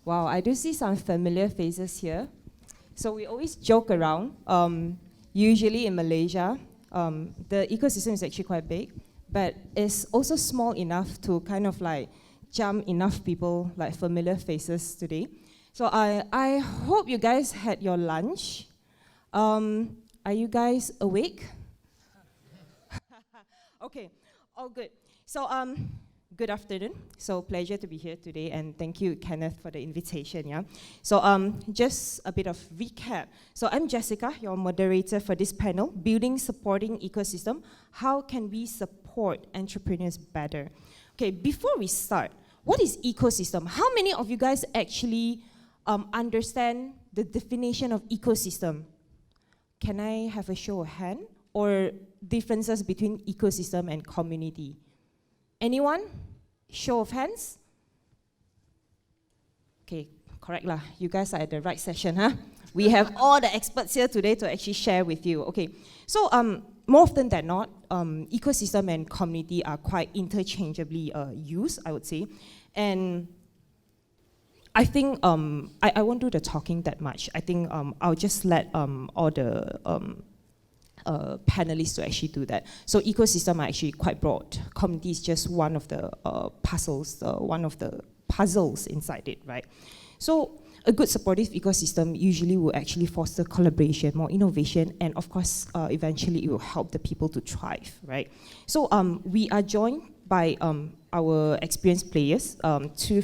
Wow, I do see some familiar faces here. So we always joke around. Usually in Malaysia, the ecosystem is actually quite big, but it's also small enough to kind of like jump enough people, like familiar faces today. So I hope you guys had your lunch. Are you guys awake? Okay, all good. So good afternoon. So pleasure to be here today, and thank you, Kenneth, for the invitation. Yeah. So just a bit of recap. So I'm Jesyka, your moderator for this panel, Building Supporting Ecosystem. How can we support entrepreneurs better? Okay, before we start, what is ecosystem? How many of you guys actually understand the definition of ecosystem? Can I have a show of hand? Or differences between ecosystem and community? Anyone? Show of hands? Okay, correct lah. You guys are at the right session, huh? We have all the experts here today to actually share with you. Okay, so more often than not, ecosystem and community are quite interchangeably used, I would say. And I think I won't do the talking that much. I think I'll just let all the panelists to actually do that. So ecosystem are actually quite broad. Community is just one of the puzzles inside it, right? So a good supportive ecosystem usually will actually foster collaboration, more innovation, and of course, eventually it will help the people to thrive, right? So we are joined by our experienced players, two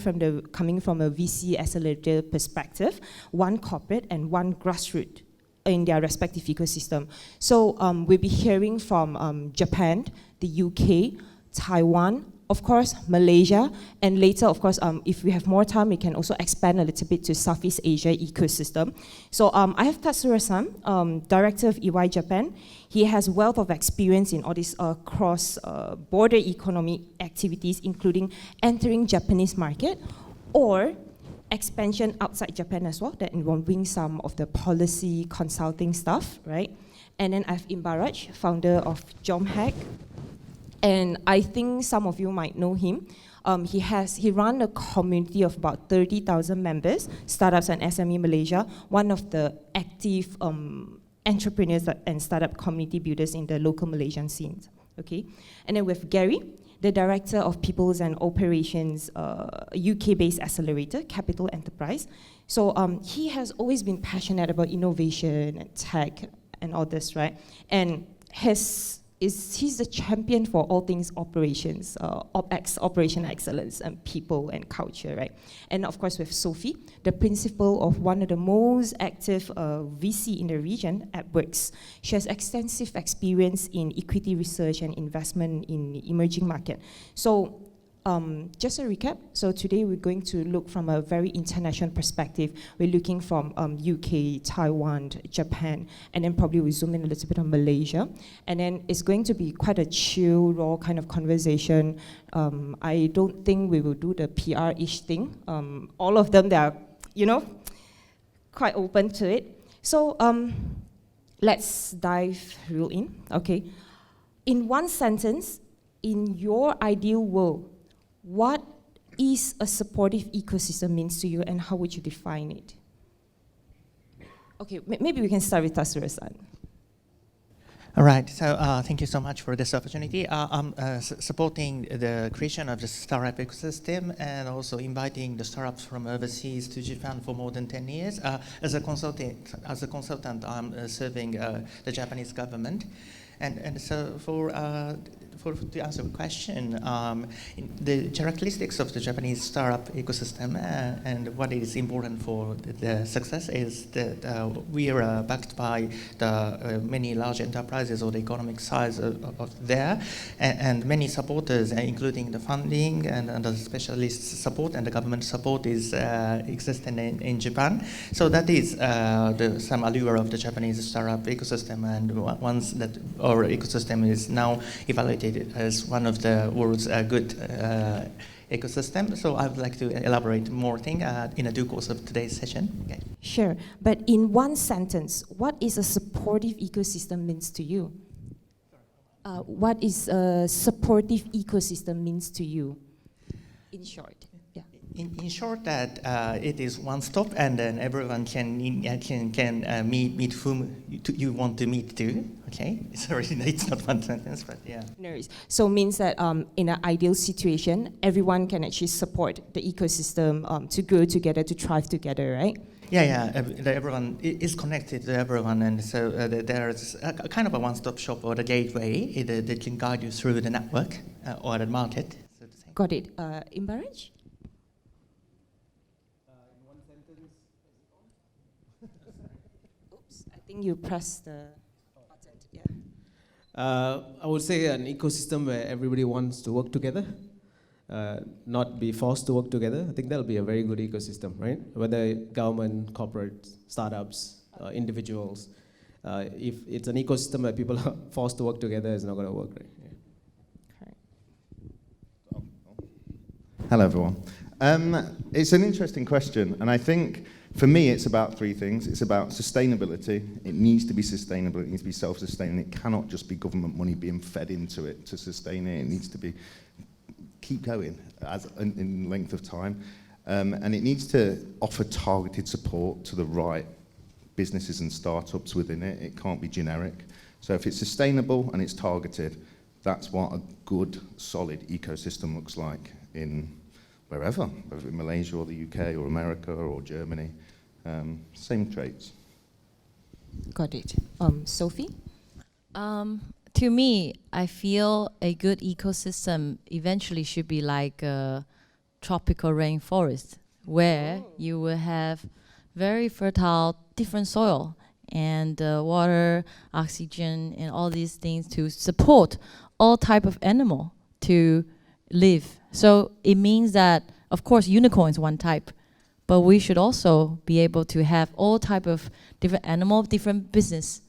coming from a VC accelerator perspective, one corporate and one grassroots in their respective ecosystem. So we'll be hearing from Japan, the UK, Taiwan, of course, Malaysia, and later, of course, if we have more time, we can also expand a little bit to Southeast Asia ecosystem. So I have Tatsuro-san, Director of EY Japan. He has wealth of experience in all these cross-border economic activities, including entering Japanese market or expansion outside Japan as well, that involving some of the policy consulting stuff, right? And then I have Inbaraj, founder of Jomhack. And I think some of you might know him. He run a community of about 30,000 members, startups and SME Malaysia, one of the active entrepreneurs and startup community builders in the local Malaysian scene, okay? And then with Gary, the Director of Peoples and Operations, UK-based accelerator, Capital Enterprise. So he has always been passionate about innovation and tech and all this, right? And he's the champion for all things operations, operation excellence and people and culture, right? And of course with Sophie, the principal of one of the most active VC in the region, AppWorks. She has extensive experience in equity research and investment in emerging market. So just a recap, so today we're going to look from a very international perspective. We're looking from UK, Taiwan, Japan, and then probably we zoom in a little bit on Malaysia. And then it's going to be quite a chill, raw kind of conversation. I don't think we will do the PR-ish thing. All of them, they are, quite open to it. So let's dive real in, okay? In one sentence, in your ideal world, what is a supportive ecosystem means to you, and how would you define it? Okay, maybe we can start with Tatsuro-san. All right, so thank you so much for this opportunity. I'm supporting the creation of the startup ecosystem and also inviting the startups from overseas to Japan for more than 10 years. As a consultant, I'm serving the Japanese government. And so to answer the question, the characteristics of the Japanese startup ecosystem and what is important for the success is that we are backed by the many large enterprises or the economic size of there, and many supporters, including the funding and the specialist support and the government support is existing in Japan. So that is some allure of the Japanese startup ecosystem, and once that our ecosystem is now evaluated as one of the world's good ecosystem. So I would like to elaborate more thing in a due course of today's session. Okay. Sure, but in one sentence, what is a supportive ecosystem means to you? What is a supportive ecosystem means to you, in short? Yeah. In short, that it is one stop, and then everyone can meet whom you want to meet to. Okay, sorry, it's not one sentence, but yeah. No worries. So means that in an ideal situation, everyone can actually support the ecosystem to grow together, to thrive together, right? Yeah. Everyone is connected to everyone, and so there's a kind of a one-stop shop or the gateway that can guide you through the network or the market. So to say. Got it. Inbaraj? Oops, I think you pressed the button. Yeah. I would say an ecosystem where everybody wants to work together, not be forced to work together. I think that'll be a very good ecosystem, right? Whether government, corporate, startups, individuals. If it's an ecosystem where people are forced to work together, it's not going to work, right? Yeah. Hello, everyone. It's an interesting question, and I think for me it's about three things. It's about sustainability. It needs to be sustainable. It needs to be self-sustaining. It cannot just be government money being fed into it to sustain it. It needs to be keep going in length of time, and it needs to offer targeted support to the right businesses and startups within it. It can't be generic. So if it's sustainable and it's targeted, that's what a good, solid ecosystem looks like in wherever, whether in Malaysia or the UK or America or Germany. Same traits. Got it. Sophie? To me, I feel a good ecosystem eventually should be like a tropical rainforest, where you will have very fertile, different soil and water, oxygen, and all these things to support all type of animal to live. So it means that, of course, unicorn is one type, but we should also be able to have all type of different animal, different business.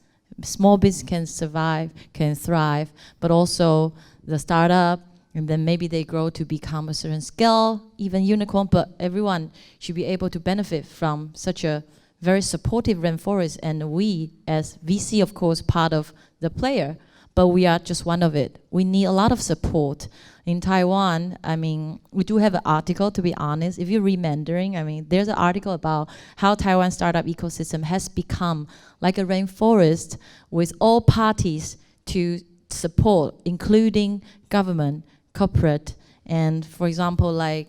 Small business can survive, can thrive, but also the startup, and then maybe they grow to become a certain scale, even unicorn, but everyone should be able to benefit from such a very supportive rainforest. And we, as VC, of course, part of the player, but we are just one of it. We need a lot of support. In Taiwan, I mean, we do have an article, to be honest. If you read Mandarin, I mean, there's an article about how Taiwan startup ecosystem has become like a rainforest with all parties to support, including government, corporate, and for example, like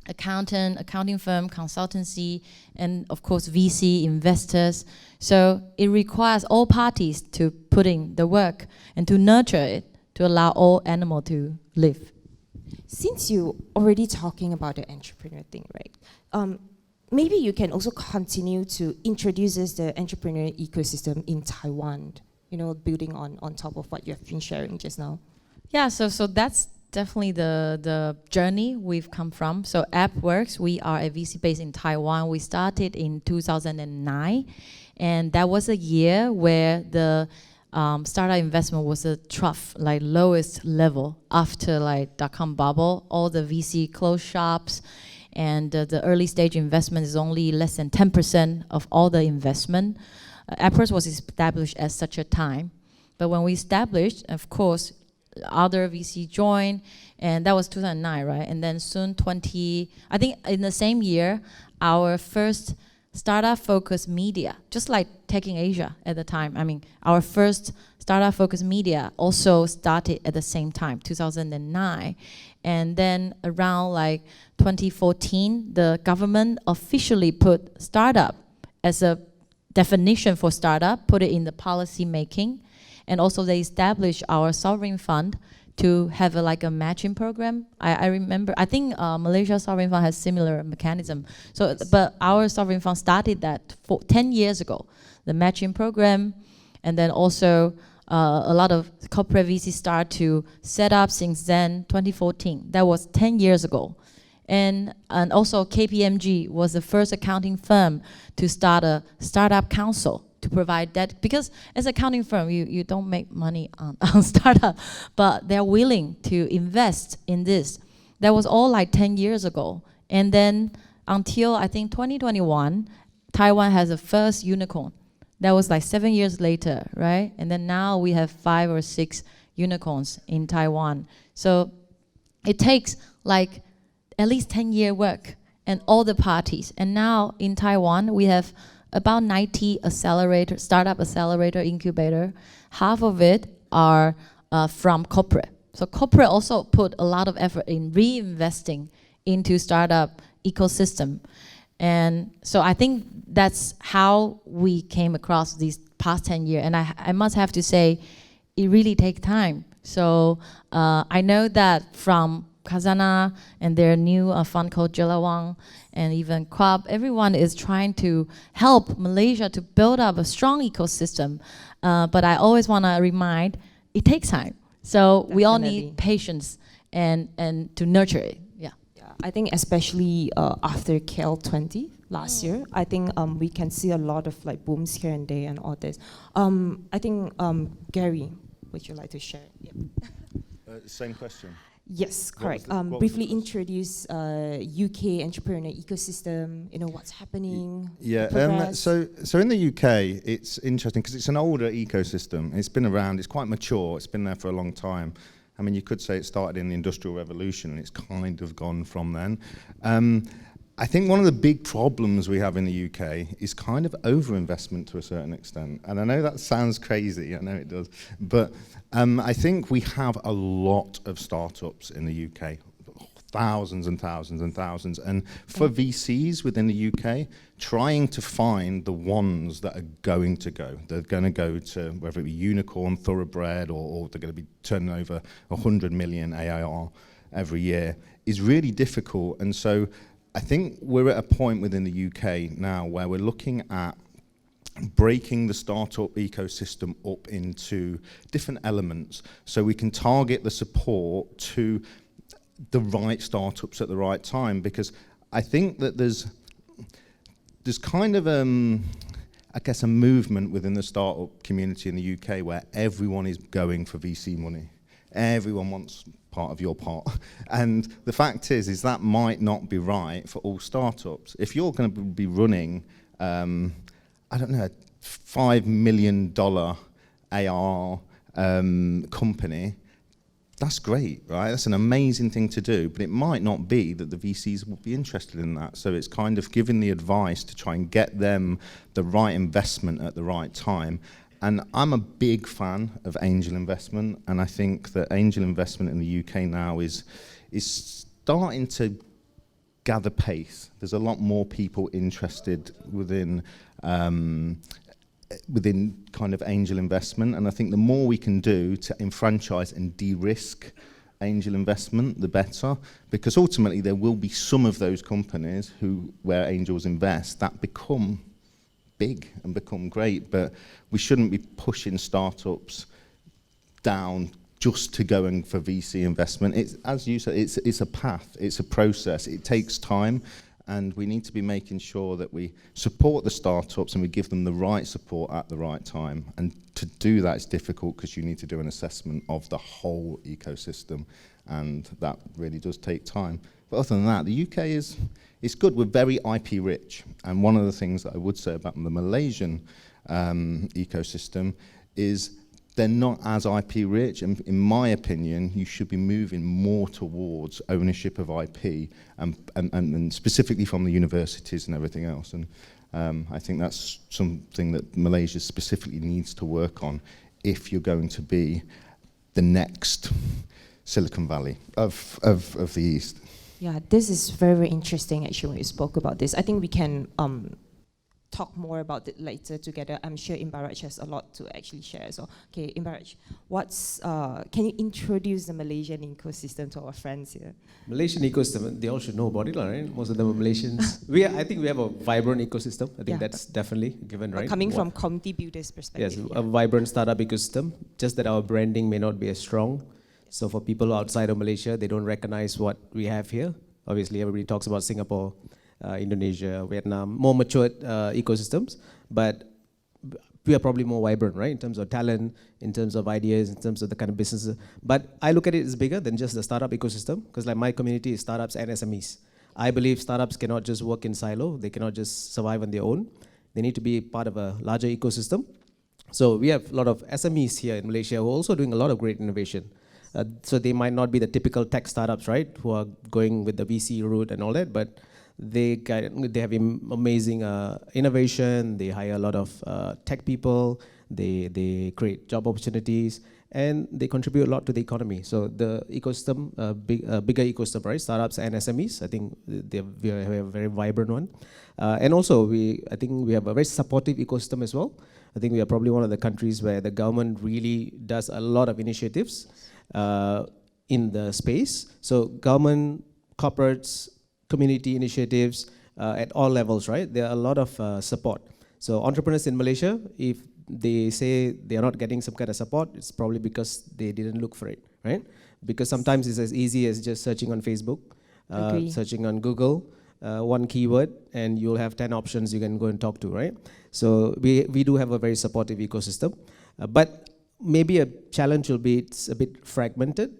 accounting firm, consultancy, and of course VC investors. So it requires all parties to put in the work and to nurture it to allow all animal to live. Since you already talking about the entrepreneur thing, right? Maybe you can also continue to introduce us the entrepreneurial ecosystem in Taiwan, you know, building on top of what you have been sharing just now. Yeah, so that's definitely the journey we've come from. So AppWorks, we are a VC based in Taiwan. We started in 2009, and that was a year where the startup investment was a trough, like lowest level after like dot-com bubble. All the VC closed shops, and the early stage investment is only less than 10% of all the investment. AppWorks was established at such a time, but when we established, of course, other VC joined, and that was 2009, right? And then soon I think in the same year, our first startup-focused media, just like Taking Asia at the time. I mean, our first startup-focused media also started at the same time, 2009. And then around like 2014, the government officially put startup as a definition for startup, put it in the policy making. And also they established our sovereign fund to have like a matching program. I remember, I think Malaysia sovereign fund has similar mechanism. So, but our sovereign fund started that 10 years ago, the matching program. And then also a lot of corporate VC start to set up since then, 2014. That was 10 years ago. And also KPMG was the first accounting firm to start a startup council to provide that, because as an accounting firm, you don't make money on startup, but they're willing to invest in this. That was all like 10 years ago. And then until I think 2021, Taiwan has the first unicorn. That was like 7 years later, right? And then now we have 5 or 6 unicorns in Taiwan. So it takes like at least 10-year work and all the parties. And now in Taiwan, we have about 90 startup accelerator incubator. Half of it are from corporate. So corporate also put a lot of effort in reinvesting into startup ecosystem. And so I think that's how we came across these past 10 years. And I must have to say, it really takes time. So I know that from Khazanah and their new fund called Jelawang and even Quab, everyone is trying to help Malaysia to build up a strong ecosystem. But I always want to remind, it takes time. So we all need patience and to nurture it. Yeah. I think especially after KL20 last year, I think we can see a lot of like booms here and there and all this. I think Gary, would you like to share? Yep. Same question. Yes, correct. Briefly introduce UK entrepreneurial ecosystem, what's happening. Yeah, so in the UK, it's interesting because it's an older ecosystem. It's been around, it's quite mature, it's been there for a long time. I mean, you could say it started in the Industrial Revolution and it's kind of gone from then. I think one of the big problems we have in the UK is kind of overinvestment to a certain extent. And I know that sounds crazy, I know it does. But I think we have a lot of startups in the UK, thousands and thousands and thousands. And for VCs within the UK, trying to find the ones that are going to go. They're going to go to whether it be unicorn, thoroughbred, or they're going to be turning over 100 million AIR every year is really difficult. And so I think we're at a point within the UK now where we're looking at breaking the startup ecosystem up into different elements so we can target the support to the right startups at the right time, because I think that there's kind of I guess a movement within the startup community in the UK where everyone is going for VC money. Everyone wants part of your pot. And the fact is that might not be right for all startups. If you're going to be running, I don't know, $5 million AR company, that's great, right? That's an amazing thing to do, but it might not be that the VCs will be interested in that. So it's kind of giving the advice to try and get them the right investment at the right time. And I'm a big fan of angel investment, and I think that angel investment in the UK now is starting to gather pace. There's a lot more people interested within kind of angel investment, and I think the more we can do to enfranchise and de-risk angel investment, the better, because ultimately there will be some of those companies where angels invest that become big and become great, but we shouldn't be pushing startups down just to going for VC investment. It's, as you said, it's a path, it's a process, it takes time, and we need to be making sure that we support the startups and we give them the right support at the right time. And to do that is difficult because you need to do an assessment of the whole ecosystem, and that really does take time. But other than that, the UK it's good. We're very IP rich, and one of the things that I would say about the Malaysian ecosystem is they're not as IP rich, and in my opinion, you should be moving more towards ownership of IP, and specifically from the universities and everything else. And I think that's something that Malaysia specifically needs to work on if you're going to be the next Silicon Valley of the East. Yeah, this is very, very interesting actually when you spoke about this. I think we can talk more about it later together. I'm sure Inbaraj has a lot to actually share. So, okay, Inbaraj, can you introduce the Malaysian ecosystem to our friends here? Malaysian ecosystem, they all should know about it, right? Most of them are Malaysians. I think we have a vibrant ecosystem. I think that's definitely given, right? Coming from community builders' perspective. Yes, a vibrant startup ecosystem, just that our branding may not be as strong. So for people outside of Malaysia, they don't recognize what we have here. Obviously, everybody talks about Singapore, Indonesia, Vietnam, more matured ecosystems, but we are probably more vibrant, right? In terms of talent, in terms of ideas, in terms of the kind of businesses. But I look at it as bigger than just the startup ecosystem, because like my community is startups and SMEs. I believe startups cannot just work in silo. They cannot just survive on their own. They need to be part of a larger ecosystem. So we have a lot of SMEs here in Malaysia who are also doing a lot of great innovation. So they might not be the typical tech startups, right, who are going with the VC route and all that, but They have amazing innovation. They hire a lot of tech people. They create job opportunities, and they contribute a lot to the economy. So the ecosystem, bigger ecosystem, right? Startups and SMEs. I think we have a very vibrant one, and also I think we have a very supportive ecosystem as well. I think we are probably one of the countries where the government really does a lot of initiatives in the space. So government, corporates, community initiatives at all levels, right? There are a lot of support. So entrepreneurs in Malaysia, if they say they are not getting some kind of support, it's probably because they didn't look for it, right? Because sometimes it's as easy as just searching on Facebook, searching on Google, one keyword, and you'll have 10 options you can go and talk to, right? So we do have a very supportive ecosystem, but maybe a challenge will be it's a bit fragmented.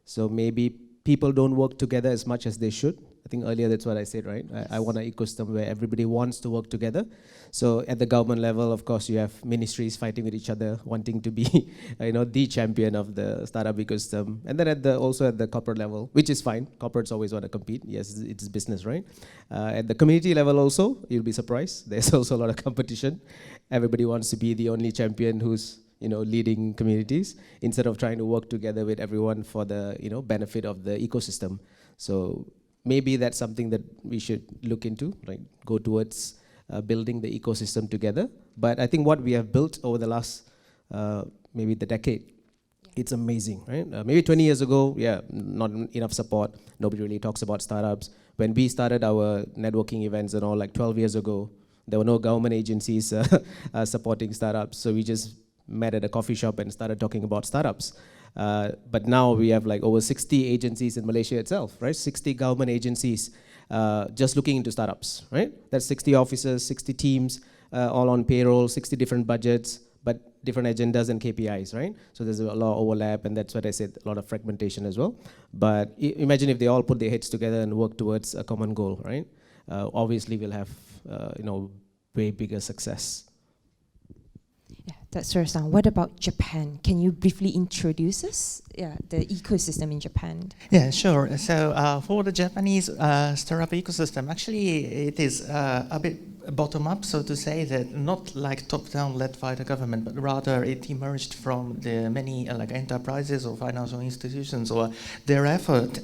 So maybe people don't work together as much as they should. I think earlier that's what I said, right? I want an ecosystem where everybody wants to work together. So at the government level, of course, you have ministries fighting with each other, wanting to be, the champion of the startup ecosystem. And then also at the corporate level, which is fine. Corporates always want to compete. Yes, it's business, right? At the community level also, you'll be surprised. There's also a lot of competition. Everybody wants to be the only champion who's leading communities instead of trying to work together with everyone for the benefit of the ecosystem. So maybe that's something that we should look into, like go towards building the ecosystem together. But I think what we have built over the last maybe the decade, it's amazing, right? Maybe 20 years ago, not enough support. Nobody really talks about startups. When we started our networking events and all, like 12 years ago, there were no government agencies supporting startups. So we just met at a coffee shop and started talking about startups. But now we have like over 60 agencies in Malaysia itself, right? 60 government agencies just looking into startups, right? That's 60 officers, 60 teams, all on payroll, 60 different budgets, but different agendas and KPIs, right? So there's a lot of overlap, and that's what I said, a lot of fragmentation as well. But imagine if they all put their heads together and work towards a common goal, right? Obviously we'll have, way bigger success. Yeah, that's Tatsuro-san. What about Japan? Can you briefly introduce us? Yeah, the ecosystem in Japan. Yeah, sure. So for the Japanese startup ecosystem, actually it is a bit bottom-up, so to say, that not like top-down led by the government, but rather it emerged from the many like enterprises or financial institutions or their effort.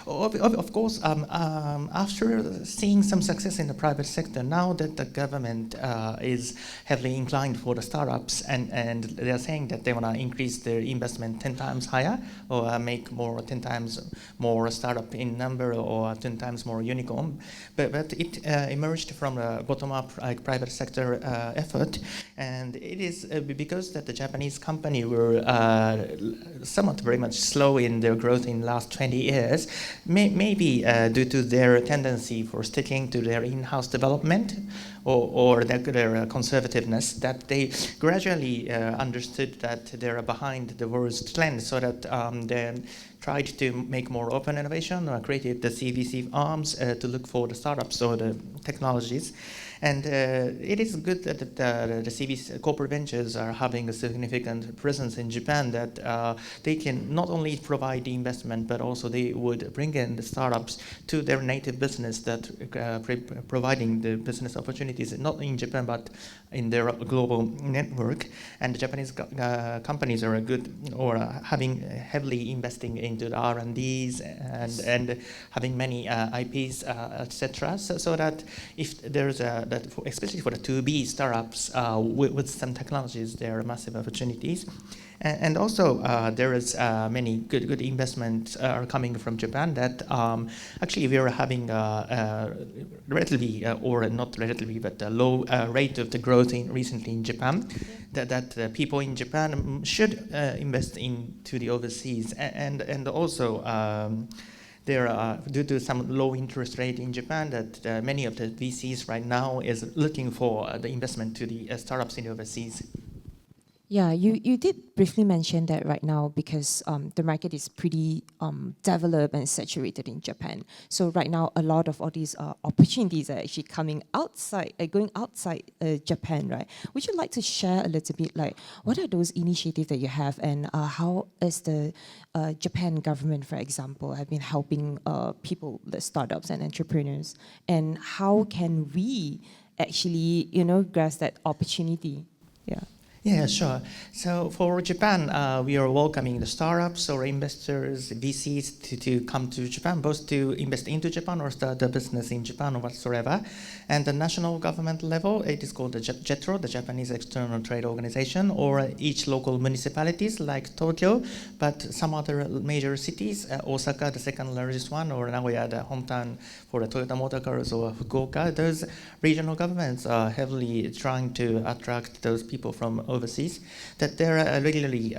Of course, after seeing some success in the private sector, now that the government is heavily inclined for the startups, and they're saying that they want to increase their investment 10 times higher, or make 10 times more startup in number, or 10 times more unicorn. But it emerged from a bottom-up like private sector effort, and it is because that the Japanese company were somewhat very much slow in their growth in the last 20 years, maybe due to their tendency for sticking to their in-house development or their conservativeness, that they gradually understood that they're behind the world's trend, so that they tried to make more open innovation, or created the CVC arms to look for the startups or the technologies. And it is good that the CVC corporate ventures are having a significant presence in Japan, that they can not only provide the investment, but also they would bring in the startups to their native business, that providing the business opportunities not in Japan but in their global network. And the Japanese companies are having heavily investing into the R&Ds and having many IPs, etc. So that if there's especially for the 2B startups with some technologies, there are massive opportunities. And also there is many good investments are coming from Japan, that actually we are having relatively, or not relatively, but a low rate of the growth recently in Japan, that people in Japan should invest into the overseas, and also there are, due to some low interest rate in Japan, that many of the VCs right now is looking for the investment to the startups in the overseas. Yeah, you did briefly mention that right now because the market is pretty developed and saturated in Japan. So right now, a lot of all these opportunities are actually coming outside, going outside Japan, right? Would you like to share a little bit, like, what are those initiatives that you have, and how is the Japan government, for example, have been helping people, the startups and entrepreneurs, and how can we actually, grasp that opportunity? Yeah. Yeah, sure. So for Japan, we are welcoming the startups or investors, VCs to come to Japan, both to invest into Japan or start a business in Japan or whatsoever. And the national government level, it is called the JETRO, the Japanese External Trade Organization, or each local municipalities like Tokyo, but some other major cities, Osaka, the second largest one, or Nagoya, the hometown for the Toyota Motor Cars, or Fukuoka. Those regional governments are heavily trying to attract those people from overseas, that they're regularly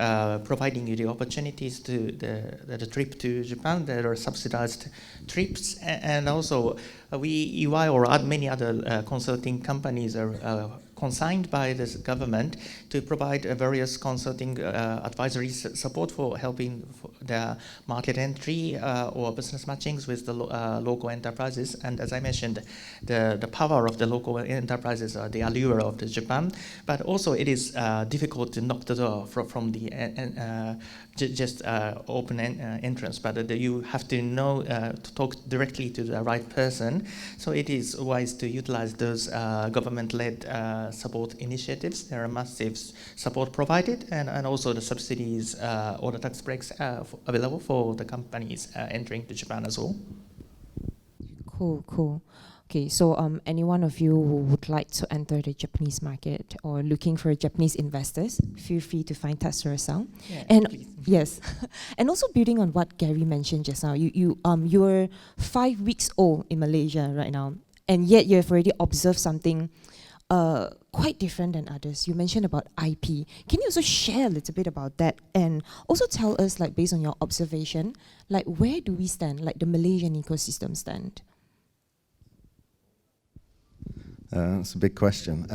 providing you the opportunities to the trip to Japan. There are subsidized trips, and also EY or many other consulting companies are consigned by this government to provide various consulting advisory support for helping their market entry or business matchings with the local enterprises. And as I mentioned, the power of the local enterprises are the allure of the Japan, but also it is difficult to knock the door from the just open entrance, but you have to know to talk directly to the right person. So it is wise to utilize those government-led support initiatives. There are massive support provided, and also the subsidies or the tax breaks available for the companies entering to Japan as well. Cool. Okay, so any one of you who would like to enter the Japanese market or looking for Japanese investors, feel free to find Tatsuro-san. Yeah, and please. Yes, and also building on what Gary mentioned just now, you're 5 weeks old in Malaysia right now, and yet you have already observed something quite different than others. You mentioned about IP. Can you also share a little bit about that, and also tell us, like, based on your observation, like, where do we stand, like the Malaysian ecosystem stand? That's a big question.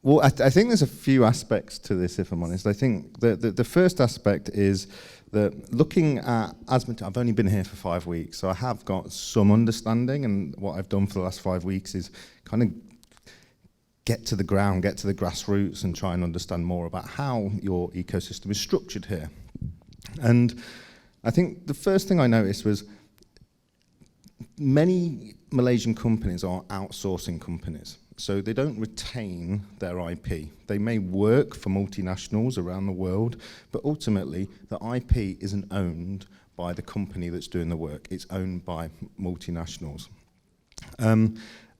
Well, I think there's a few aspects to this, if I'm honest. I think the first aspect is that looking at, I've only been here for 5 weeks, so I have got some understanding, and what I've done for the last 5 weeks is kind of get to the ground, get to the grassroots, and try and understand more about how your ecosystem is structured here. And I think the first thing I noticed was many Malaysian companies are outsourcing companies, so they don't retain their IP. They may work for multinationals around the world, but ultimately the IP isn't owned by the company that's doing the work. It's owned by multinationals.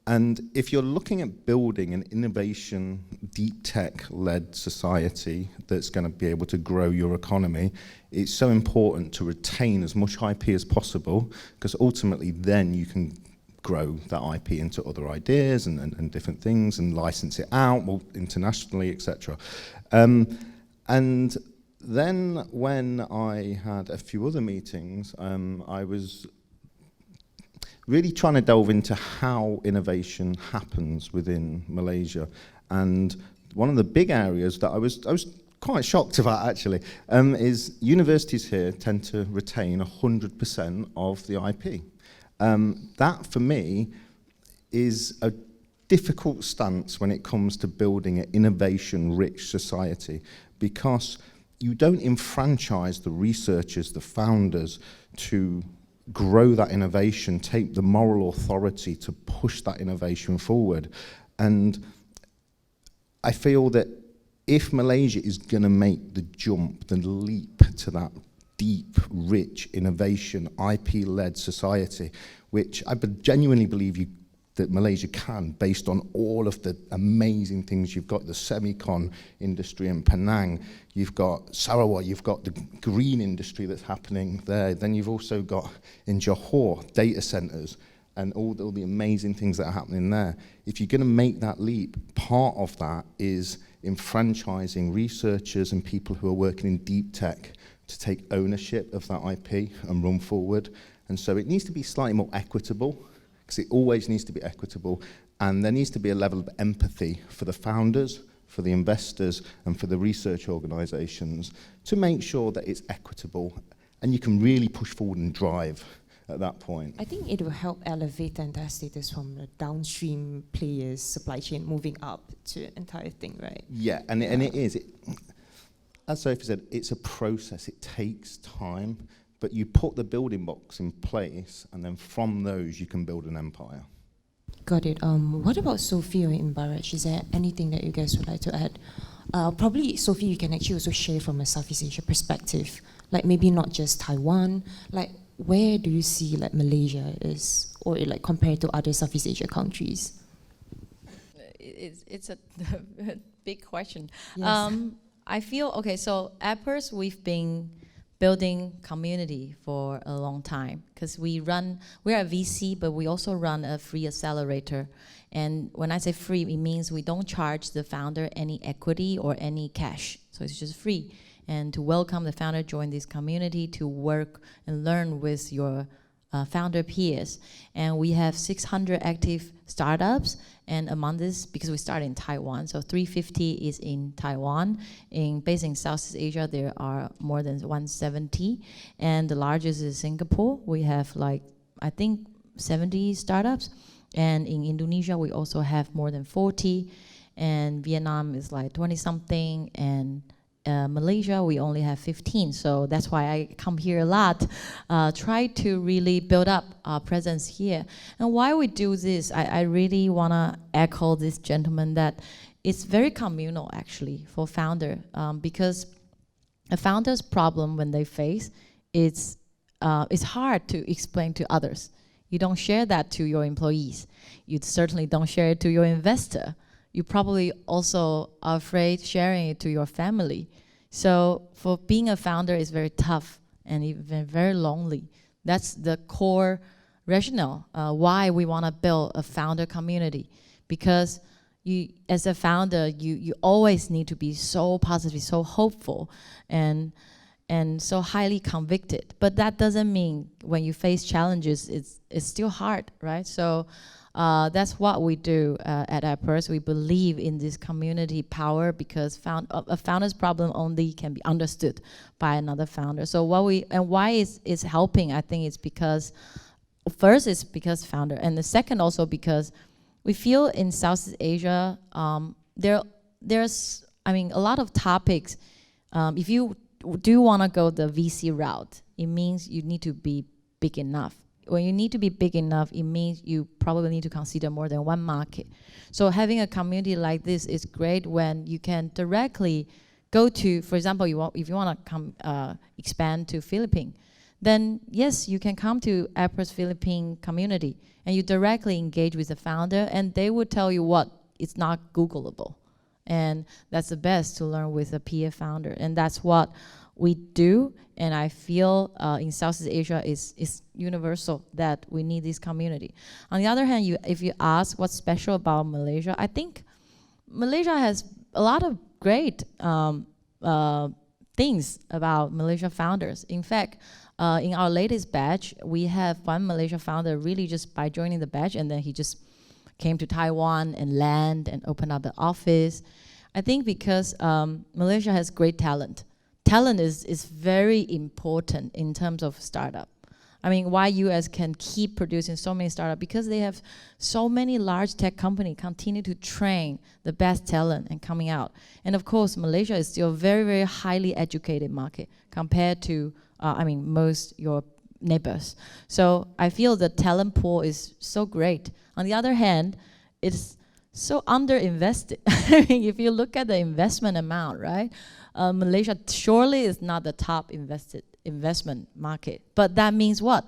And if you're looking at building an innovation, deep tech-led society that's going to be able to grow your economy, it's so important to retain as much IP as possible, because ultimately then you can grow that IP into other ideas and different things and license it out more internationally, etc. And then when I had a few other meetings, I was really trying to delve into how innovation happens within Malaysia. And one of the big areas that I was quite shocked about, actually, is universities here tend to retain 100% of the IP. That, for me, is a difficult stance when it comes to building an innovation-rich society, because you don't enfranchise the researchers, the founders, to grow that innovation, take the moral authority to push that innovation forward. And I feel that if Malaysia is going to make the jump, the leap to that deep, rich, innovation, IP-led society, which I genuinely believe that Malaysia can, based on all of the amazing things. You've got the semicon industry in Penang, you've got Sarawak, you've got the green industry that's happening there, then you've also got in Johor data centers and all the amazing things that are happening there. If you're going to make that leap, part of that is enfranchising researchers and people who are working in deep tech to take ownership of that IP and run forward. And so it needs to be slightly more equitable, because it always needs to be equitable, and there needs to be a level of empathy for the founders, for the investors and for the research organisations to make sure that it's equitable and you can really push forward and drive at that point. I think it will help elevate the entire status from the downstream players, supply chain, moving up to the entire thing, right? Yeah, and it is. As Sophie said, it's a process. It takes time, but you put the building blocks in place, and then from those you can build an empire. Got it. What about Sophie or Inbaraj? Is there anything that you guys would like to add? Probably, Sophie, you can actually also share from a Southeast Asia perspective, like maybe not just Taiwan, like where do you see like Malaysia is, or like compared to other Southeast Asia countries? It's a big question. Yes. I feel, okay, so AppWorks, we've been building community for a long time because we're a VC, but we also run a free accelerator. And when I say free, it means we don't charge the founder any equity or any cash. So it's just free. And to welcome the founder, join this community to work and learn with your founder peers. And we have 600 active startups. And among this, because we started in Taiwan, so 350 is in Taiwan. Based in Southeast Asia, there are more than 170. And the largest is Singapore. We have like, I think, 70 startups. And in Indonesia, we also have more than 40. And Vietnam is like 20-something. And Malaysia, we only have 15, so that's why I come here a lot, try to really build up our presence here. And why we do this, I really want to echo this gentleman that it's very communal actually for founder, because a founder's problem when they face, it's hard to explain to others. You don't share that to your employees. You certainly don't share it to your investor. You probably also are afraid sharing it to your family. So for being a founder is very tough and even very lonely. That's the core rationale why we want to build a founder community. Because you, as a founder, you always need to be so positive, so hopeful, and so highly convicted. But that doesn't mean when you face challenges, it's still hard, right? So that's what we do at AppWorks. We believe in this community power because a founder's problem only can be understood by another founder. So why it's helping, I think it's because, first it's because founder, and the second also because we feel in Southeast Asia, there's a lot of topics. If you do want to go the VC route, it means you need to be big enough. When you need to be big enough, it means you probably need to consider more than one market. So having a community like this is great when you can directly go to, for example, if you want to come expand to Philippines, then yes, you can come to AppWorks Philippine community and you directly engage with the founder and they would tell you what is not Googleable. And that's the best to learn with a peer founder. And that's what we do, and I feel in Southeast Asia is universal that we need this community. On the other hand, if you ask what's special about Malaysia, I think Malaysia has a lot of great things about Malaysia founders. In fact, in our latest batch, we have one Malaysia founder really just by joining the batch, and then he just came to Taiwan and land and opened up the office. I think because Malaysia has great talent. Talent is very important in terms of startup. I mean, why US can keep producing so many startups? Because they have so many large tech companies continue to train the best talent and coming out. And of course, Malaysia is still a very, very highly educated market compared to, most your neighbors. So I feel the talent pool is so great. On the other hand, it's so underinvested. I mean, if you look at the investment amount, right? Malaysia surely is not the top investment market. But that means what?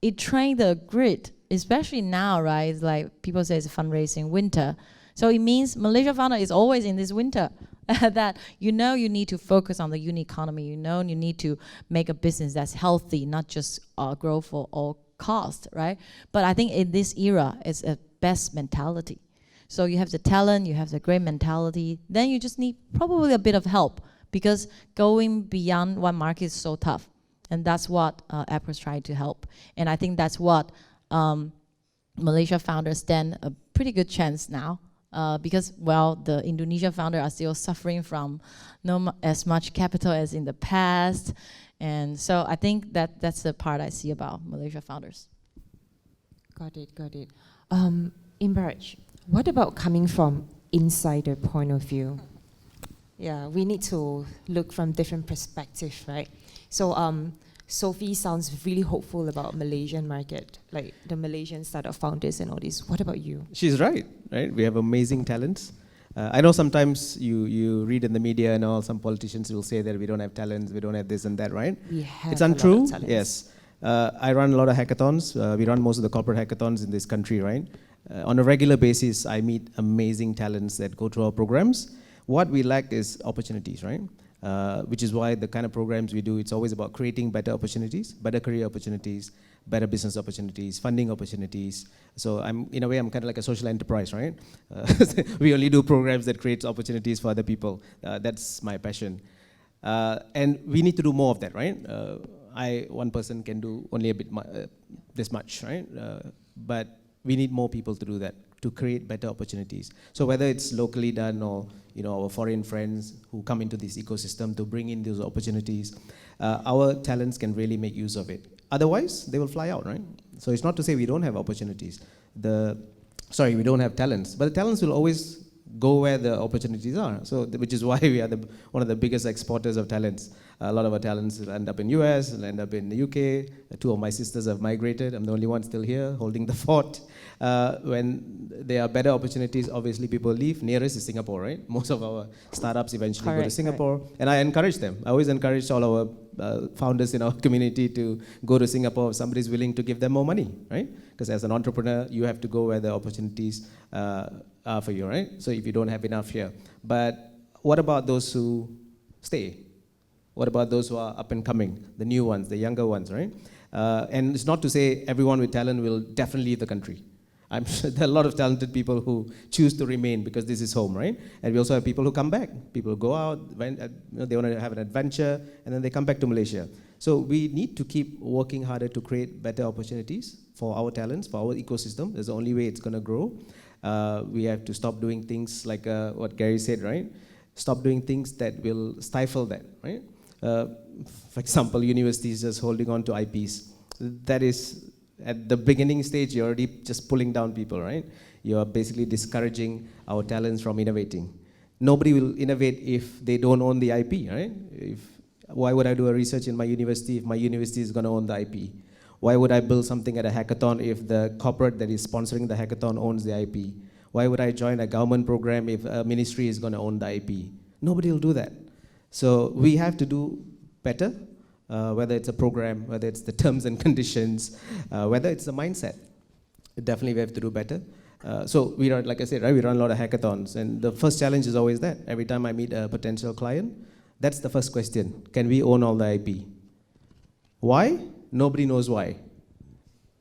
It trained the grid, especially now, right? It's like people say it's fundraising winter. So it means Malaysia founder is always in this winter. That you need to focus on the unit economy. You need to make a business that's healthy, not just grow for all cost, right? But I think in this era, it's a best mentality. So you have the talent, you have the great mentality, then you just need probably a bit of help because going beyond one market is so tough. And that's what AppWorks trying to help. And I think that's what Malaysia founders stand a pretty good chance now because, well, the Indonesian founders are still suffering from not as much capital as in the past. And so I think that's the part I see about Malaysia founders. Got it. Inbaraj, what about coming from insider point of view? Yeah, we need to look from different perspectives, right? So Sophie sounds really hopeful about Malaysian market, like the Malaysian startup founders and all this. What about you? She's right? We have amazing talents. I know sometimes you read in the media and all, some politicians will say that we don't have talents, we don't have this and that, right? We have It's untrue, a lot of talents. yes. I run a lot of hackathons. We run most of the corporate hackathons in this country, right? On a regular basis, I meet amazing talents that go through our programs. What we lack is opportunities, right? Which is why the kind of programs we do, it's always about creating better opportunities, better career opportunities, better business opportunities, funding opportunities. So in a way, I'm kind of like a social enterprise, right? We only do programs that create opportunities for other people. That's my passion. And we need to do more of that, right? One person can do only a bit this much, right? But we need more people to do that, to create better opportunities. So whether it's locally done or our foreign friends who come into this ecosystem to bring in those opportunities, our talents can really make use of it. Otherwise, they will fly out, right? So it's not to say we don't have opportunities. We don't have talents, but the talents will always go where the opportunities are. So, which is why we are one of the biggest exporters of talents. A lot of our talents end up in US, end up in the UK. Two of my sisters have migrated. I'm the only one still here, holding the fort. When there are better opportunities, obviously people leave. Nearest is Singapore, right? Most of our startups eventually go to Singapore. And I encourage them. I always encourage all our founders in our community to go to Singapore if somebody's willing to give them more money, right? Because as an entrepreneur, you have to go where the opportunities are for you, right? So if you don't have enough here. But what about those who stay? What about those who are up and coming, the new ones, the younger ones, right? And it's not to say everyone with talent will definitely leave the country. I'm sure there are a lot of talented people who choose to remain because this is home, right? And we also have people who come back. People who go out, they want to have an adventure, and then they come back to Malaysia. So we need to keep working harder to create better opportunities for our talents, for our ecosystem. That's the only way it's going to grow. We have to stop doing things like what Gary said, right? Stop doing things that will stifle that, right? For example, universities just holding on to IPs. That is, at the beginning stage, you're already just pulling down people, right? You're basically discouraging our talents from innovating. Nobody will innovate if they don't own the IP, right? Why would I do a research in my university if my university is going to own the IP? Why would I build something at a hackathon if the corporate that is sponsoring the hackathon owns the IP? Why would I join a government program if a ministry is going to own the IP? Nobody will do that. So we have to do better, whether it's a program, whether it's the terms and conditions, whether it's the mindset. Definitely we have to do better. So we run, like I said, right, we run a lot of hackathons, and the first challenge is always that. Every time I meet a potential client, that's the first question. Can we own all the IP? Why? Nobody knows why.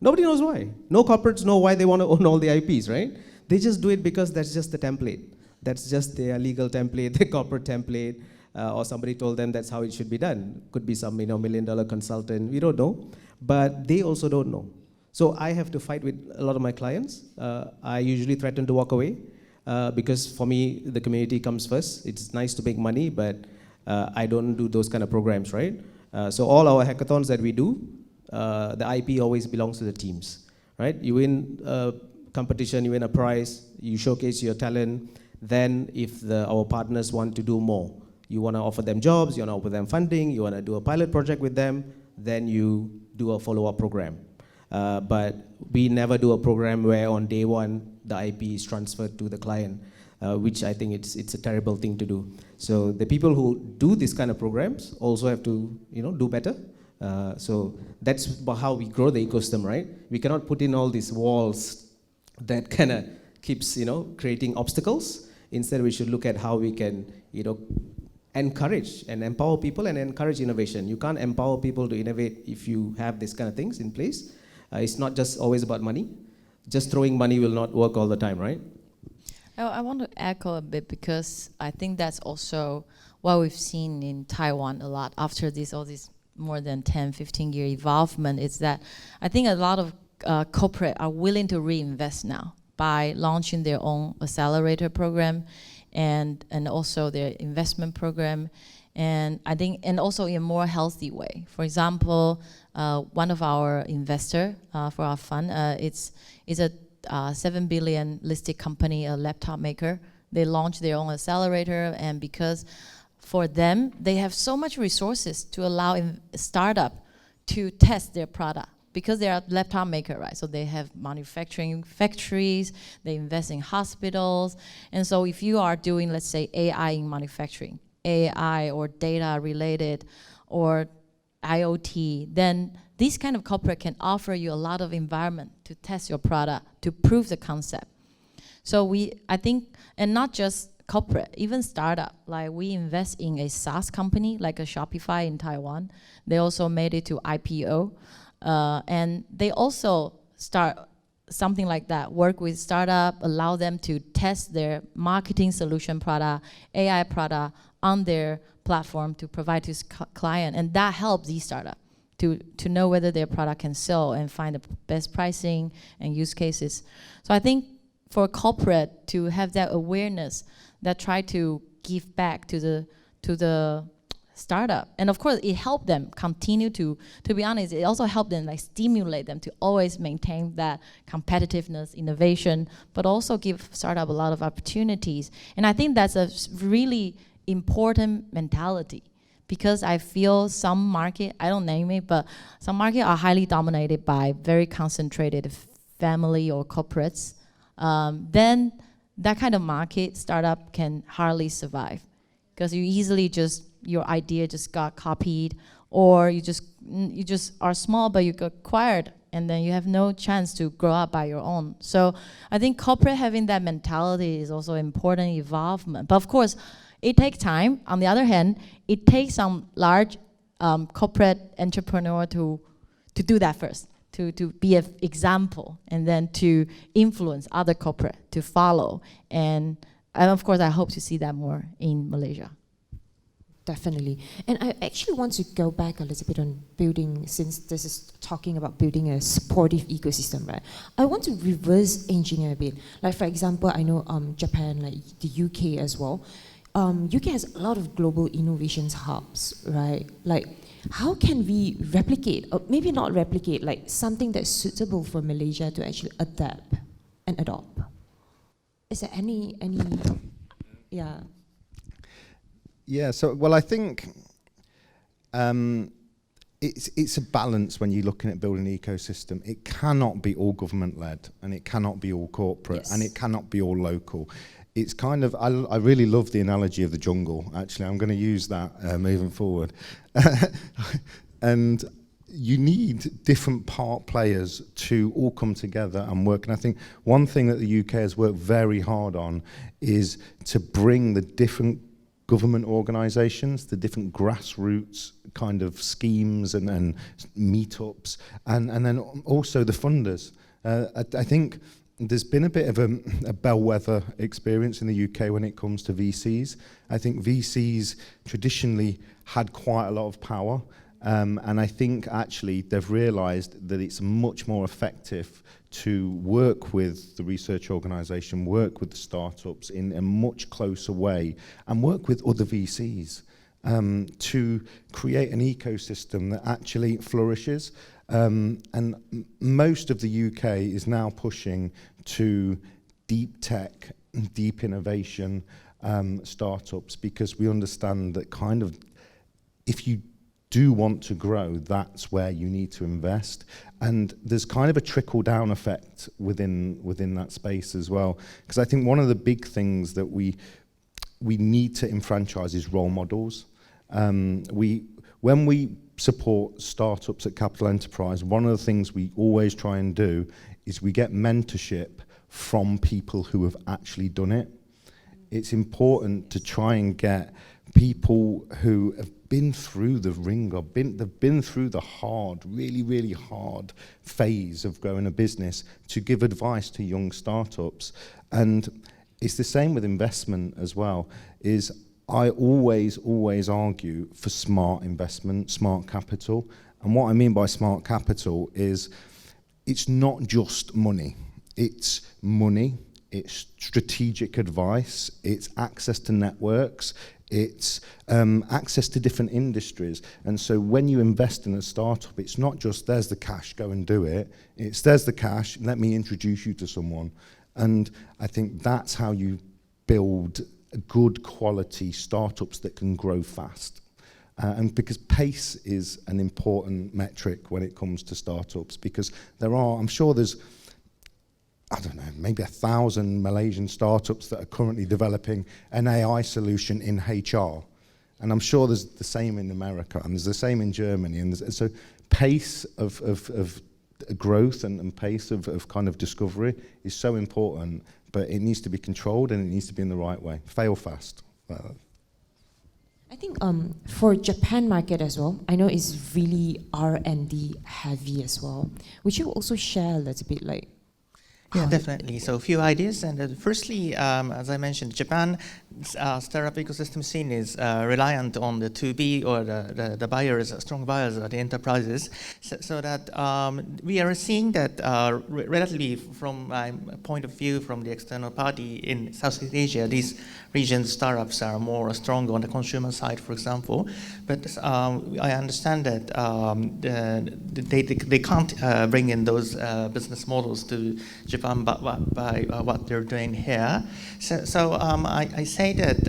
Nobody knows why. No corporates know why they want to own all the IPs, right? They just do it because that's just the template. That's just their legal template, their corporate template, or somebody told them that's how it should be done. Could be some $1 million consultant, we don't know. But they also don't know. So I have to fight with a lot of my clients. I usually threaten to walk away because for me, the community comes first. It's nice to make money, but I don't do those kind of programs, right? So all our hackathons that we do, the IP always belongs to the teams, right? You win a competition, you win a prize, you showcase your talent. Then if our partners want to do more, you want to offer them jobs, you want to offer them funding, you want to do a pilot project with them, then you do a follow-up program. But we never do a program where on day one, the IP is transferred to the client, which I think it's a terrible thing to do. So the people who do this kind of programs also have to do better. So that's how we grow the ecosystem, right? We cannot put in all these walls that kind of keeps creating obstacles. Instead, we should look at how we can encourage and empower people and encourage innovation. You can't empower people to innovate if you have these kind of things in place. It's not just always about money. Just throwing money will not work all the time, right? I want to echo a bit because I think that's also what we've seen in Taiwan a lot after all this more than 10, 15-year involvement is that I think a lot of corporate are willing to reinvest now by launching their own accelerator program and also their investment program. And I think, and also in a more healthy way. For example, one of our investor for our fund, it's a 7 billion listed company, a laptop maker. They launched their own accelerator, and because for them, they have so much resources to allow a startup to test their product. Because they are a laptop maker, right? So they have manufacturing factories, they invest in hospitals. And so if you are doing, let's say, AI in manufacturing, AI or data related or IoT, then this kind of corporate can offer you a lot of environment to test your product, to prove the concept. So I think, and not just corporate, even startup, like we invest in a SaaS company, like a Shopify in Taiwan. They also made it to IPO. And they also start something like that, work with startup, allow them to test their marketing solution product, AI product on their platform to provide to client. And that helps these startup to know whether their product can sell and find the best pricing and use cases. So I think for corporate to have that awareness, that try to give back to the startup. And of course, it helped them continue to be honest, it also helped them like stimulate them to always maintain that competitiveness, innovation, but also give startup a lot of opportunities. And I think that's a really important mentality, because I feel some market, I don't name it, but some market are highly dominated by very concentrated family or corporates. Then that kind of market, startup can hardly survive, because you easily your idea just got copied, or you just are small but you got acquired, and then you have no chance to grow up by your own. So I think corporate having that mentality is also important involvement. But of course, it takes time. On the other hand, it takes some large corporate entrepreneur to do that first, to be an example, and then to influence other corporate to follow. And of course, I hope to see that more in Malaysia. Definitely. And I actually want to go back a little bit on building, since this is talking about building a supportive ecosystem, right? I want to reverse engineer a bit. Like, for example, I know Japan, like the UK as well. UK has a lot of global innovations hubs, right? Like, how can we replicate, or maybe not replicate, like something that's suitable for Malaysia to actually adapt and adopt? Is there any yeah. Yeah, so, well, I think it's a balance when you're looking at building an ecosystem. It cannot be all government-led, and it cannot be all corporate, Yes. and it cannot be all local. It's kind of, I really love the analogy of the jungle, actually. I'm going to use that moving forward. And you need different part players to all come together and work. And I think one thing that the UK has worked very hard on is to bring the different government organisations, the different grassroots kind of schemes and meetups, and then also the funders. I think there's been a bit of a bellwether experience in the UK when it comes to VCs. I think VCs traditionally had quite a lot of power, and I think actually they've realised that it's much more effective to work with the research organisation, work with the startups in a much closer way, and work with other VCs to create an ecosystem that actually flourishes. And most of the UK is now pushing to deep tech, deep innovation startups, because we understand that kind of if you do want to grow, that's where you need to invest. And there's kind of a trickle-down effect within that space as well. Because I think one of the big things that we need to enfranchise is role models. When we support startups at Capital Enterprise, one of the things we always try and do is we get mentorship from people who have actually done it. It's important to try and get people who have been through the ringer, they've been through the hard, really, really hard phase of growing a business to give advice to young startups. And it's the same with investment as well, is I always argue for smart investment, smart capital. And what I mean by smart capital is it's not just money. It's money, it's strategic advice, it's access to networks, it's access to different industries. And so when you invest in a startup, it's not just there's the cash, go and do it. It's there's the cash, let me introduce you to someone. And I think that's how you build good quality startups that can grow fast. And because pace is an important metric when it comes to startups, because I'm sure there's, I don't know, maybe 1,000 Malaysian startups that are currently developing an AI solution in HR. And I'm sure there's the same in America, and there's the same in Germany. And so pace of growth and pace of kind of discovery is so important, but it needs to be controlled and it needs to be in the right way. Fail fast. I think for Japan market as well, I know it's really R&D heavy as well. Would you also share a little bit like? Yeah, definitely. So a few ideas. And firstly, as I mentioned, Japan startup ecosystem scene is reliant on the 2B or the buyers, strong buyers or the enterprises. So that we are seeing that relatively from my point of view from the external party in Southeast Asia, these regions startups are more strong on the consumer side, for example. But I understand that they can't bring in those business models to Japan by what they're doing here. So I say that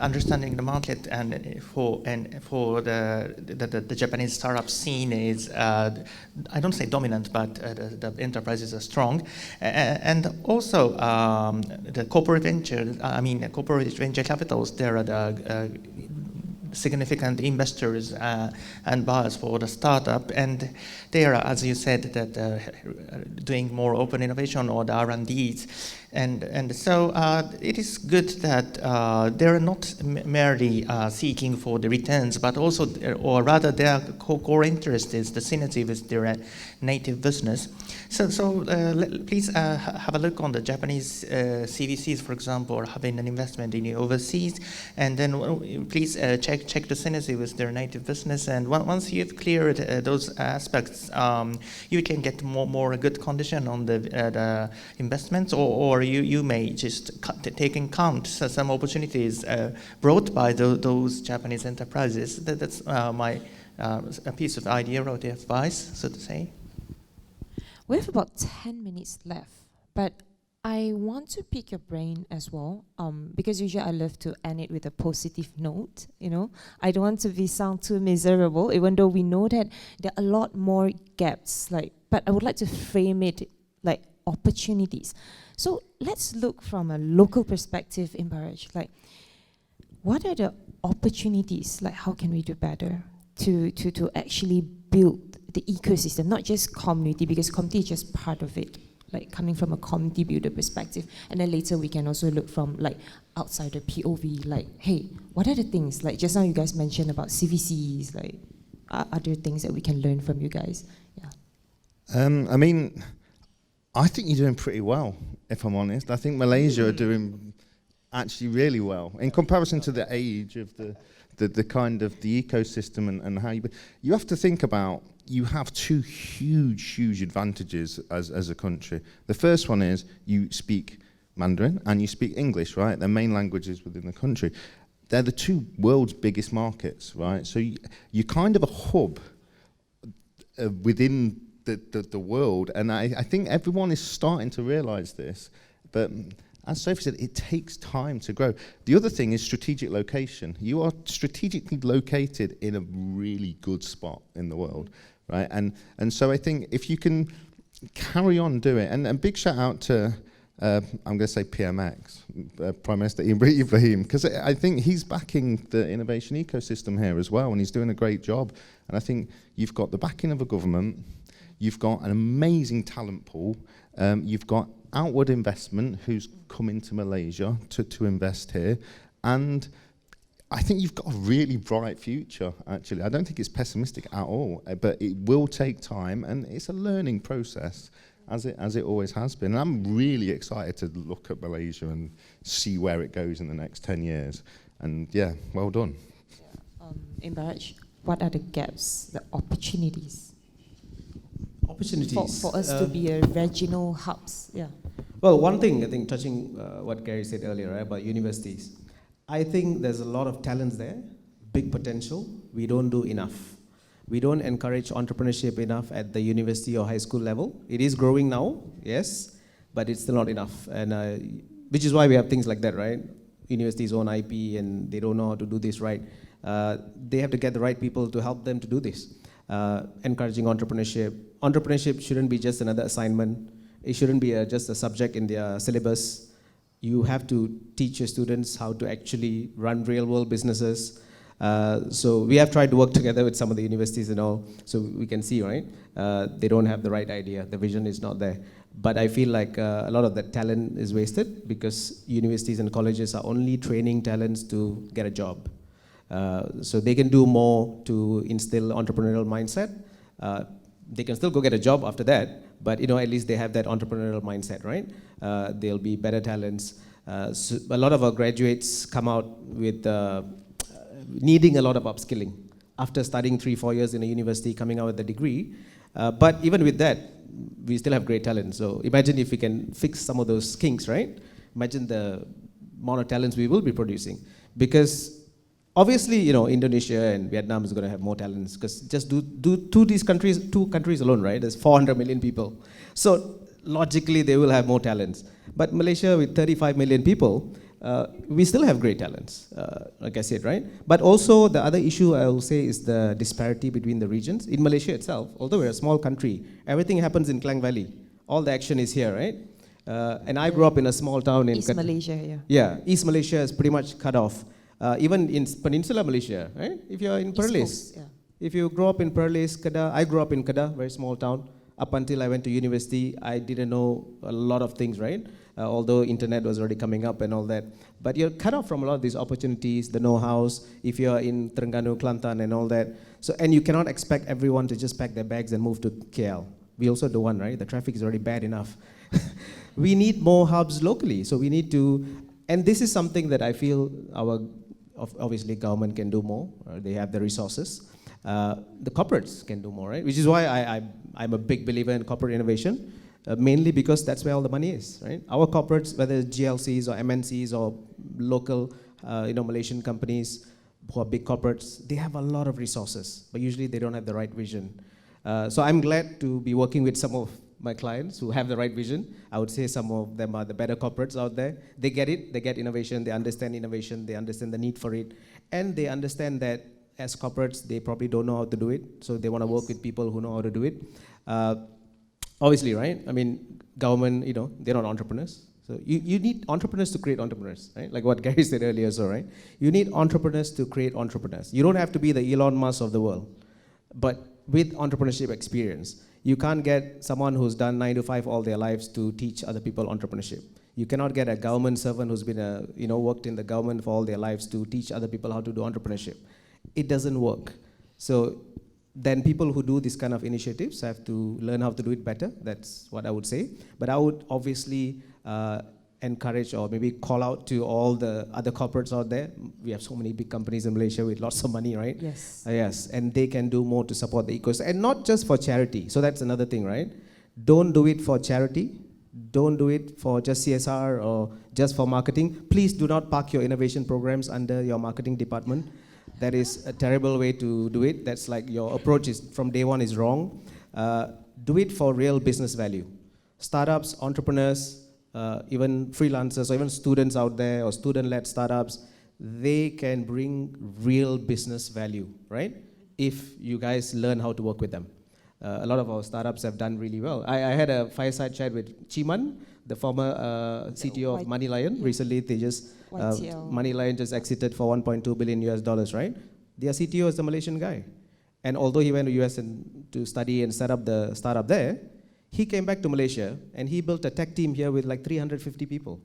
understanding the market and for the Japanese startup scene is I don't say dominant, but the enterprises are strong, and also the corporate venture. Corporate venture capitals. There are the significant investors and buyers for the startup, and they are, as you said, that doing more open innovation or the R&Ds, and so it is good that they are not merely seeking for the returns, but also, or rather, their core interest is the synergy with their native business. So please have a look on the Japanese CVCs, for example, or having an investment in the overseas, and then please check the synergy with their native business. And once you've cleared those aspects, you can get more a good condition on the investments, or you may just take in count some opportunities brought by those Japanese enterprises. That's my a piece of idea or the advice, so to say. We have about 10 minutes left, but I want to pick your brain as well, because usually I love to end it with a positive note, you know. I don't want to sound too miserable, even though we know that there are a lot more gaps, but I would like to frame it like opportunities. So let's look from a local perspective, Inbaraj, what are the opportunities, how can we do better to actually build the ecosystem, not just community, because community is just part of it, coming from a community builder perspective. And then later we can also look from outside the POV, hey, what are the things, just now you guys mentioned about CVCs, other things that we can learn from you guys? Yeah. I think you're doing pretty well, if I'm honest. I think Malaysia are doing actually really well in comparison to the age of the kind of the ecosystem and how you have to think about. You have two huge advantages as a country. The first one is you speak Mandarin and you speak English, right? They're main languages within the country. They're the two world's biggest markets, right? So you're kind of a hub within the world, and I think everyone is starting to realize this, but as Sophie said, it takes time to grow. The other thing is strategic location. You are strategically located in a really good spot in the world, right? And so I think if you can carry on doing it, and big shout out to, I'm going to say PMX, Prime Minister Ibrahim, because I think he's backing the innovation ecosystem here as well, and he's doing a great job. And I think you've got the backing of a government, you've got an amazing talent pool, you've got outward investment who's come into Malaysia to invest here, and I think you've got a really bright future, actually. I don't think it's pessimistic at all, but it will take time, and it's a learning process, as it always has been. And I'm really excited to look at Malaysia and see where it goes in the next 10 years. And yeah, well done. Yeah. Inbaraj, what are the gaps, the opportunities? Opportunities. For us to be a regional hubs, yeah. Well, one thing, I think, touching what Gary said earlier, right, about universities, I think there's a lot of talents there, big potential. We don't do enough. We don't encourage entrepreneurship enough at the university or high school level. It is growing now, yes, but it's still not enough. And which is why we have things like that, right? Universities own IP and they don't know how to do this right. They have to get the right people to help them to do this. Encouraging entrepreneurship. Entrepreneurship shouldn't be just another assignment. It shouldn't be just a subject in their syllabus. You have to teach your students how to actually run real world businesses. So we have tried to work together with some of the universities and all, so we can see, right? They don't have the right idea, the vision is not there. But I feel like a lot of that talent is wasted because universities and colleges are only training talents to get a job. So they can do more to instill entrepreneurial mindset. They can still go get a job after that, but at least they have that entrepreneurial mindset, right? They'll be better talents. So a lot of our graduates come out with needing a lot of upskilling after studying 3-4 years in a university, coming out with a degree. But even with that, we still have great talent. So imagine if we can fix some of those kinks, right? Imagine the amount of talents we will be producing. Because obviously, Indonesia and Vietnam is going to have more talents because just two countries alone, right? There's 400 million people. So logically, they will have more talents. But Malaysia with 35 million people, we still have great talents, like I said, right? But also the other issue I will say is the disparity between the regions. In Malaysia itself, although we're a small country, everything happens in Klang Valley. All the action is here, right? And I grew up in a small town in East Malaysia, yeah. Yeah, East Malaysia is pretty much cut off. Even in Peninsular Malaysia, right? If you're in Perlis, yeah. If you grow up in Perlis, Kedah, I grew up in Kedah, very small town. Up until I went to university, I didn't know a lot of things, right? Although internet was already coming up and all that. But you're cut off from a lot of these opportunities, the know-hows, if you're in Terengganu, Kelantan and all that. So, and you cannot expect everyone to just pack their bags and move to KL. We also don't want, right? The traffic is already bad enough. We need more hubs locally. So we need to, and this is something that I feel our, obviously government can do more. They have the resources. The corporates can do more, right? Which is why I'm a big believer in corporate innovation. Mainly because that's where all the money is, right? Our corporates, whether it's GLCs or MNCs or local, Malaysian companies who are big corporates, they have a lot of resources, but usually they don't have the right vision. So I'm glad to be working with some of my clients who have the right vision. I would say some of them are the better corporates out there. They get it, they get innovation, they understand the need for it, and they understand that as corporates, they probably don't know how to do it, so they want to work with people who know how to do it. Obviously, right? I mean, government, they're not entrepreneurs. So you need entrepreneurs to create entrepreneurs, right? Like what Gary said earlier, so right? You need entrepreneurs to create entrepreneurs. You don't have to be the Elon Musk of the world, but with entrepreneurship experience. You can't get someone who's done 9 to 5 all their lives to teach other people entrepreneurship. You cannot get a government servant who's been worked in the government for all their lives to teach other people how to do entrepreneurship. It doesn't work. So then people who do this kind of initiatives have to learn how to do it better. That's what I would say. But I would obviously encourage or maybe call out to all the other corporates out there. We have so many big companies in Malaysia with lots of money, right? Yes. Yes, and they can do more to support the ecosystem. And not just for charity. So that's another thing, right? Don't do it for charity. Don't do it for just CSR or just for marketing. Please do not park your innovation programs under your marketing department. That is a terrible way to do it. That's like your approach is from day one is wrong. Do it for real business value. Startups, entrepreneurs, even freelancers or even students out there or student-led startups, they can bring real business value, right? If you guys learn how to work with them. A lot of our startups have done really well. I had a fireside chat with Chiman, the former CTO of Money Lion. Recently, they just Money Lion just exited for $1.2 billion US, right? Their CTO is the Malaysian guy. And although he went to US to study and set up the startup there, he came back to Malaysia and he built a tech team here with like 350 people.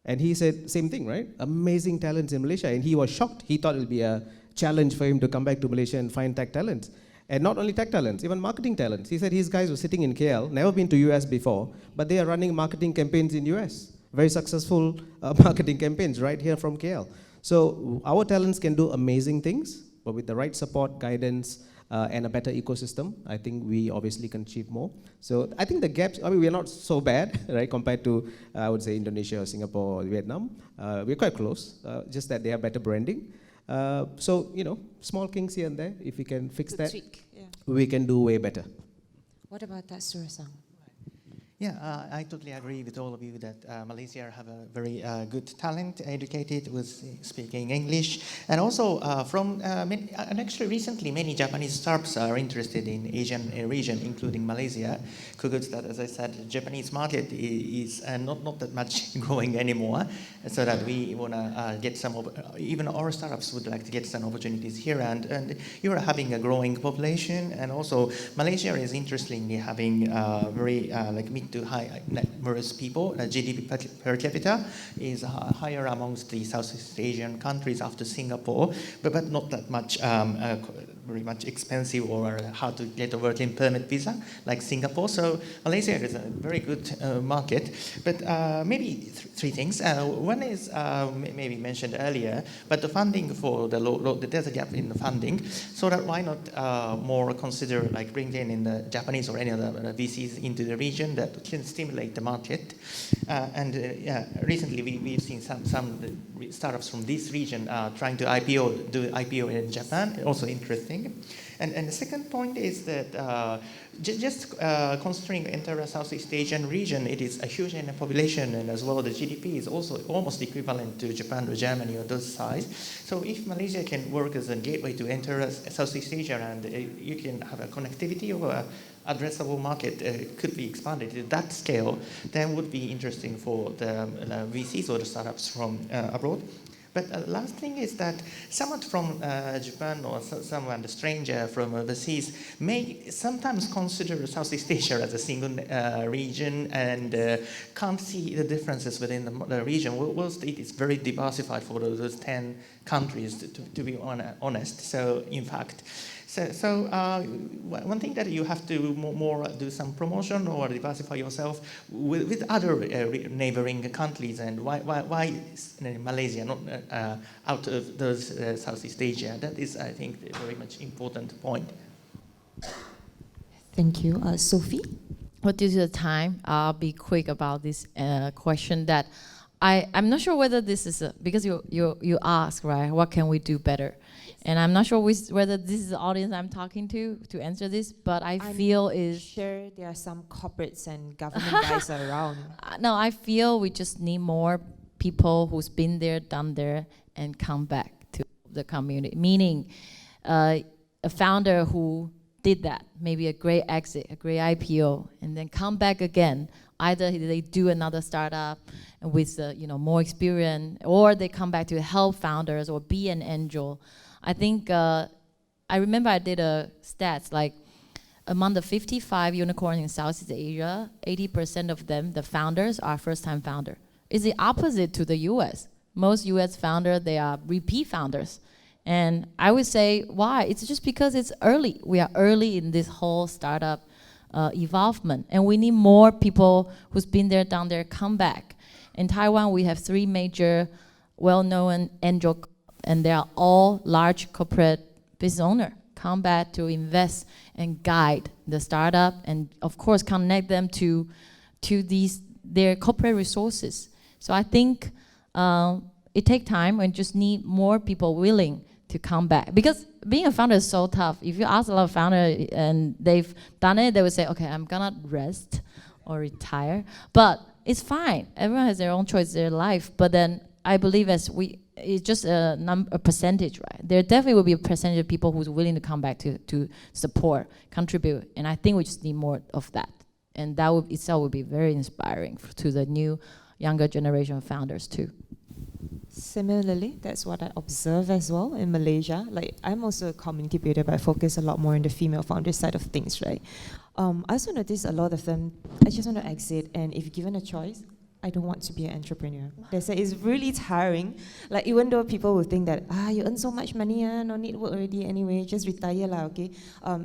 And he said, same thing, right? Amazing talents in Malaysia. And he was shocked. He thought it would be a challenge for him to come back to Malaysia and find tech talents. And not only tech talents, even marketing talents. He said his guys were sitting in KL, never been to US before, but they are running marketing campaigns in US. Very successful marketing campaigns right here from KL. So our talents can do amazing things, but with the right support, guidance, and a better ecosystem, I think we obviously can achieve more. So I think the gaps, I mean, we're not so bad, right, compared to, I would say, Indonesia, Singapore, Vietnam. We're quite close, just that they have better branding. So, you know, small kinks here and there, if we can fix that, we can do way better. What about Tatsuro-san? Yeah, I totally agree with all of you that Malaysia have a very good talent, educated with speaking English, and also and actually recently many Japanese startups are interested in Asian region, including Malaysia, because that, as I said, the Japanese market is not that much growing anymore, so that we want to get some, even our startups would like to get some opportunities here, and you are having a growing population, and also Malaysia is interestingly having very like mid to high net worth people. GDP per capita is higher amongst the Southeast Asian countries after Singapore, but not that much very much expensive or how to get a working permit visa like Singapore. So Malaysia is a very good market. But maybe three things. One is maybe mentioned earlier, but the funding for there's a gap in the funding. So that why not more consider like bringing in the Japanese or any other VCs into the region that can stimulate the market. Recently we've seen some startups from this region trying to do IPO in Japan. Also interesting. And the second point is that just considering the entire Southeast Asian region, it is a huge in population, and as well the GDP is also almost equivalent to Japan or Germany or those size. So if Malaysia can work as a gateway to enter Southeast Asia, and you can have a connectivity or addressable market could be expanded to that scale, then would be interesting for the VCs or the startups from abroad. But last thing is that someone from Japan or someone, a stranger from overseas, may sometimes consider Southeast Asia as a single region and can't see the differences within the region. Whilst it is very diversified for those 10 countries, to be honest. So, in fact, So one thing that you have to more do some promotion or diversify yourself with other neighboring countries, and why Malaysia not out of those Southeast Asia? That is, I think, a very much important point. Thank you. Sophie? Well, due to the time, I'll be quick about this question that I'm not sure whether this is because you ask, right, what can we do better? And I'm not sure whether this is the audience I'm talking to answer this, but I'm sure there are some corporates and government guys around. No, I feel we just need more people who's been there, done there, and come back to the community. Meaning, a founder who did that, maybe a great exit, a great IPO, and then come back again. Either they do another startup with more experience, or they come back to help founders or be an angel. I think, I remember I did a stats, like among the 55 unicorns in Southeast Asia, 80% of them, the founders, are first-time founder. It's the opposite to the US. Most US founders, they are repeat founders. And I would say, why? It's just because it's early. We are early in this whole startup evolvement. And we need more people who's been there, done there, come back. In Taiwan, we have 3 major well-known angel, and they are all large corporate business owners. Come back to invest and guide the startup, and of course connect them to their corporate resources. So I think it takes time, and just need more people willing to come back. Because being a founder is so tough. If you ask a lot of founders and they've done it, they would say, okay, I'm gonna rest or retire. But it's fine. Everyone has their own choice, their life. But then I believe it's just a percentage, right? There definitely will be a percentage of people who's willing to come back to support, contribute. And I think we just need more of that. And that itself would be very inspiring to the new, younger generation of founders too. Similarly, that's what I observe as well in Malaysia. Like, I'm also a community builder, but I focus a lot more on the female founder side of things, right? I also notice a lot of them, I just want to exit, and if given a choice, I don't want to be an entrepreneur. They say it's really tiring. Like, even though people will think that, you earn so much money, no need work already anyway, just retire lah, okay?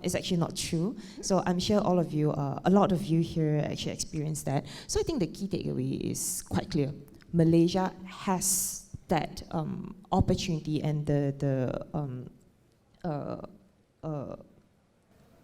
It's actually not true. So I'm sure all of you, a lot of you here actually experience that. So I think the key takeaway is quite clear. Malaysia has that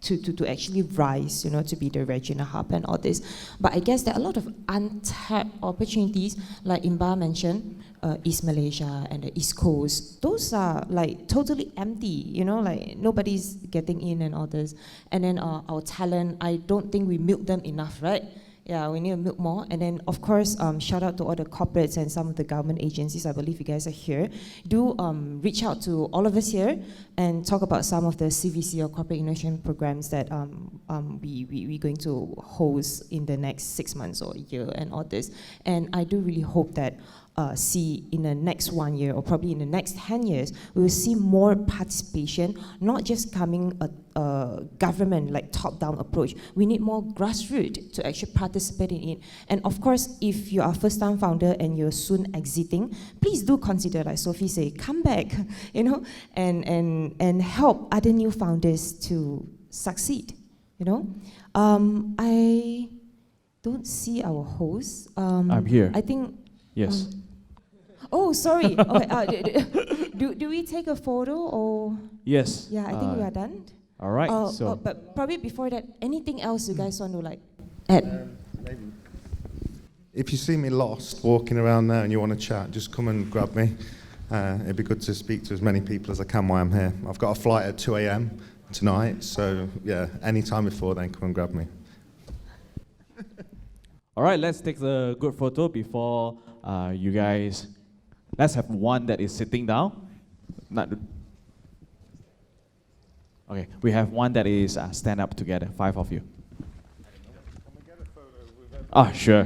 to actually rise, to be the regional hub and all this. But I guess there are a lot of untapped opportunities, like Inbar mentioned, East Malaysia and the East Coast. Those are like totally empty, like nobody's getting in and all this. And then our talent, I don't think we milk them enough, right? Yeah, we need to milk more. And then, of course, shout out to all the corporates and some of the government agencies. I believe you guys are here. Do reach out to all of us here and talk about some of the CVC or corporate innovation programs that we're going to host in the next 6 months or a year and all this. And I do really hope that see in the next 1 year or probably in the next 10 years, we will see more participation, not just coming a government like top-down approach. We need more grassroots to actually participate in it. And of course, if you are a first-time founder and you're soon exiting, please do consider, like Sophie said, come back, and help other new founders to succeed, I don't see our host. I'm here. I think. Yes. Oh, sorry. Okay, do we take a photo or? Yes. Yeah, I think we are done. All right. So. But probably before that, anything else you guys want to add? If you see me lost walking around there and you want to chat, just come and grab me. It'd be good to speak to as many people as I can while I'm here. I've got a flight at 2 a.m. tonight, so yeah, any time before then, come and grab me. All right, let's take a good photo before you guys. Let's have one that is sitting down. Okay, we have one that is stand up together, 5 of you. Sure.